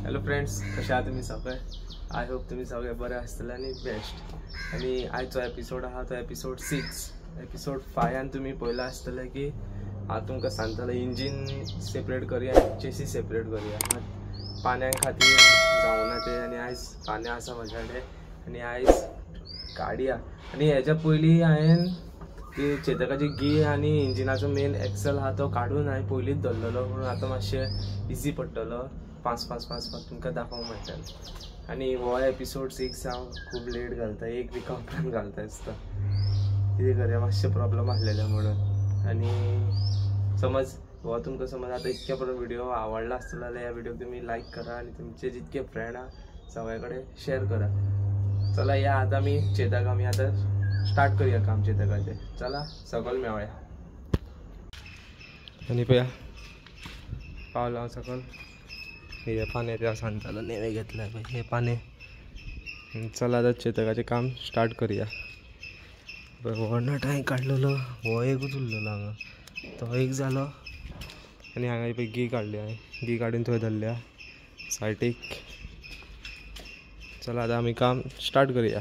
Hello friends, कशा आहात तुम्ही सगळे? आय होप तुम्ही सगळे बरे आसतले आणि बेस्ट. आणि आजचो एपिसोड आहा तो एपिसोड 6. एपिसोड 5 तुम्ही पळयला आसतले की हांव तुमकां सांगतलो इंजीन सेपरेट करूया, चेसी सेपरेट करूया. पाण्यां खातीर जावना ते आनी आयज पाण्यां आसा म्हज्या कडेन आनी आयज काडया. आनी हेच्या पयलीं हांवें ती चेतकाची गी आनी इंजिनाचो मेन एक्सल आहा तो काडून हांवें पयलींच धरलेलो, म्हणून आतां मातशें इजी पडटलो. पांच तुमकां दाखोवंक मेळटलें. आनी हो एपिसोड 6 हांव खूब लेट घालता, एक विका उपरांत घालता दिसता. कितें करया, मातशें प्रॉब्लम आसलेले म्हणून. आनी समज हो तुमकां समज आतां इतके बरो व्हिडिओ आवडला आसतलो जाल्यार ह्या व्हिडिओक तुमी लायक करा आनी तुमचे जितके फ्रेंड आहा सगळे कडेन शेअर करा. चला या आतां आमी आतां स्टार्ट करूया काम चेतकाचें. चला सकयल मेळया. आनी पळया पावलो हांव सकयल. हे पाने त्या सांगतालो नेवे घेतला पळय हे पाने. चला आतां चेतकाचें काम स्टार्ट करूया. हो नट हांवें काडलेलो, हो एकूच उरलेलो हांगा, तो एक जालो. आनी हांगा पळय गी काडली हांवें, गी काडून थंय धरल्या सायटीक. चला आतां आमी काम स्टार्ट करूया.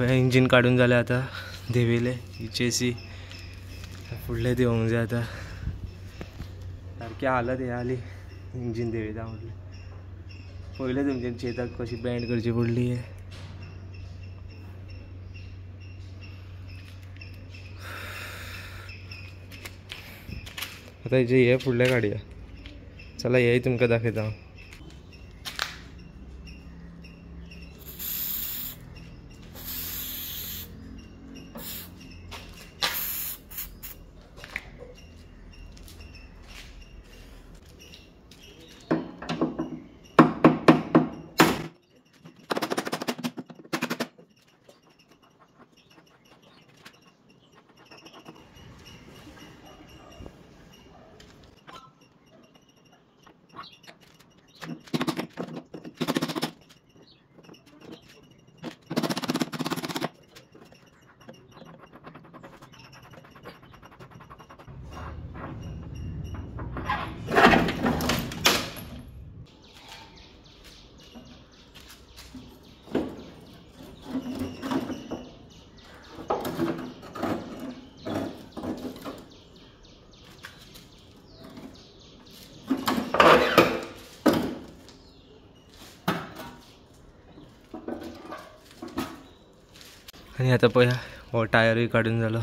इंजीन काडून जालें आतां देंवयलें. ही चेसी फुडलें देंवोंक जाय आतां. सारकी हालत हे जाली इंजीन देंवयता म्हटलें. पयलें तुमचे चेतक कशी बँड करची पडली. आतां हेजे हे फुडलें काडया. चला हेय तुमकां दाखयता हांव. आनी आतां पळया हो टायरूय काडून जालो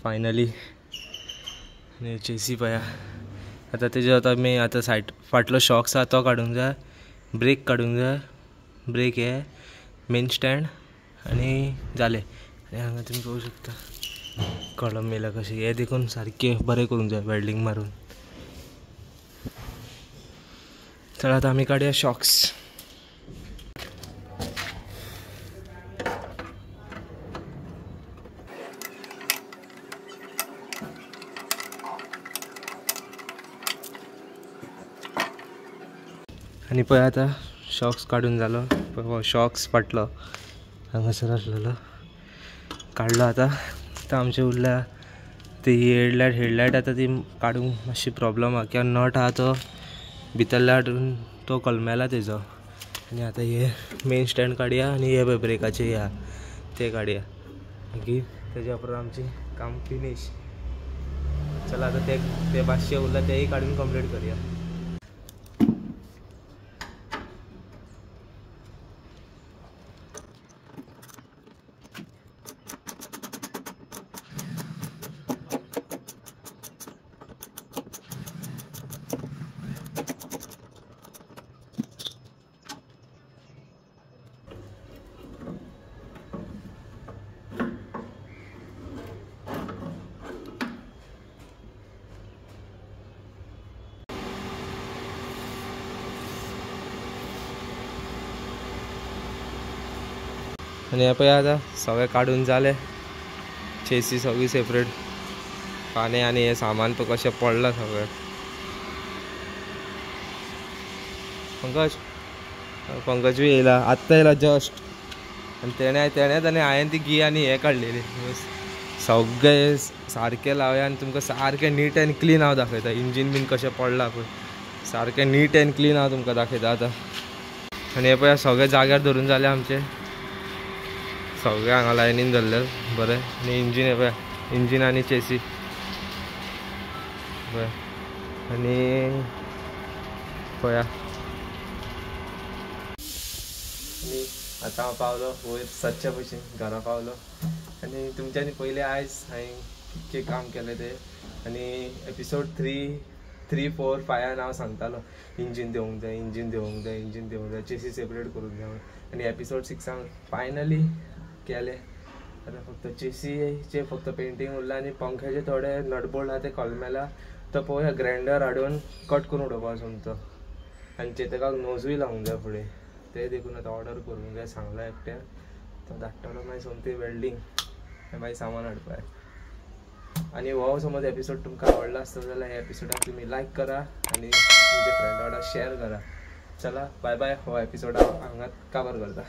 फायनली. आनी चेसी पळया आतां तेजे आतां सायड फाटलो शॉक्स आहा तो काडूंक जाय, ब्रेक काडूंक जाय, ब्रेक हे मेन स्टँड आनी जालें. आनी हांगा तुमी पळोवंक शकता कळम मेला कशें. हे देखून सारकें बरें करूंक जाय वेल्डिंग मारून. चला आतां आमी काडया शॉक्स. आनी पळय आतां शॉक्स काडून जालो. हो शॉक्स फाटलो हांगासर आसलेलो काडलो. आतां आमचे उरल्या ती हेडलायट आतां ती काडूंक मातशी प्रॉब्लम आहा कित्याक नट आहा तो भितरल्या हाडून तो कलमेला तेजो आनी आतां हे मेन स्टँड काडया आनी हे ब्रेकाचे या ते काडया मागीर तेज्या उपरांत आमची काम फिनीश. चला आता ते 500 उरला तेही काढून कंप्लीट करूया. आणि हे पळय आता सगळे काढून जाले. चेसी सगळी सेपरेट पाने आणि हे सामान तो कशें पडला सगळें. पंकज बी येयला आत्ता येयला जस्ट. आणि तेण्यात आनी हांवें ती गी आनी हे काडलेली सगळे सारके लावया आनी तुमकां सारकें नीट एंड क्लीन हांव दाखयता. इंजीन बीन कशें पडला पळय सारकें नीट एंड क्लीन हांव तुमकां दाखयता आतां. आनी हे पळय सगळे जाग्यार धरून जाले आमचे सगळे हांगा लायनीन धरले बरें. आनी इंजीन हे पळय इंजीन आनी चेसी पळय. आनी पळया आनी आतां हांव पावलो वयर सदच्या भशेन घरा पावलो. आनी तुमच्यांनी पयले आयज हांवें कितकें काम केलें तें. आनी एपिसोड 3, 4, 5 हांव सांगतालो इंजीन देवंक जाय इंजीन देवंक जाय इंजीन देवंक जाय चेसी सेपरेट करूंक जाय. आनी एपिसोड 6 फायनली केले. आतां फक्त चेसीचे फक्त पेंटींग उरला आनी पंख्याचे थोडे नटबोल्ट आहा ते कलमेला तो पळोवया ग्राइंडर हाडून कट करून उडोवपा सोमतो. आनी चेतकाक नोजूय लावंक जाय फुडें ते देखून आतां ऑर्डर करूंक जाय सांगला एकट्यान तो धाडटलो मागीर सोमती वेल्डिंग मागीर सामान हाडपाय. आनी हो समज एपिसोड तुमकां आवडला आसता जाल्यार ह्या एपिसोडाक तुमी लायक करा आनी तुमच्या फ्रेंडा वांगडा शेअर करा. चला बाय बाय. हो एपिसोड हांव हांगाच काबर करता.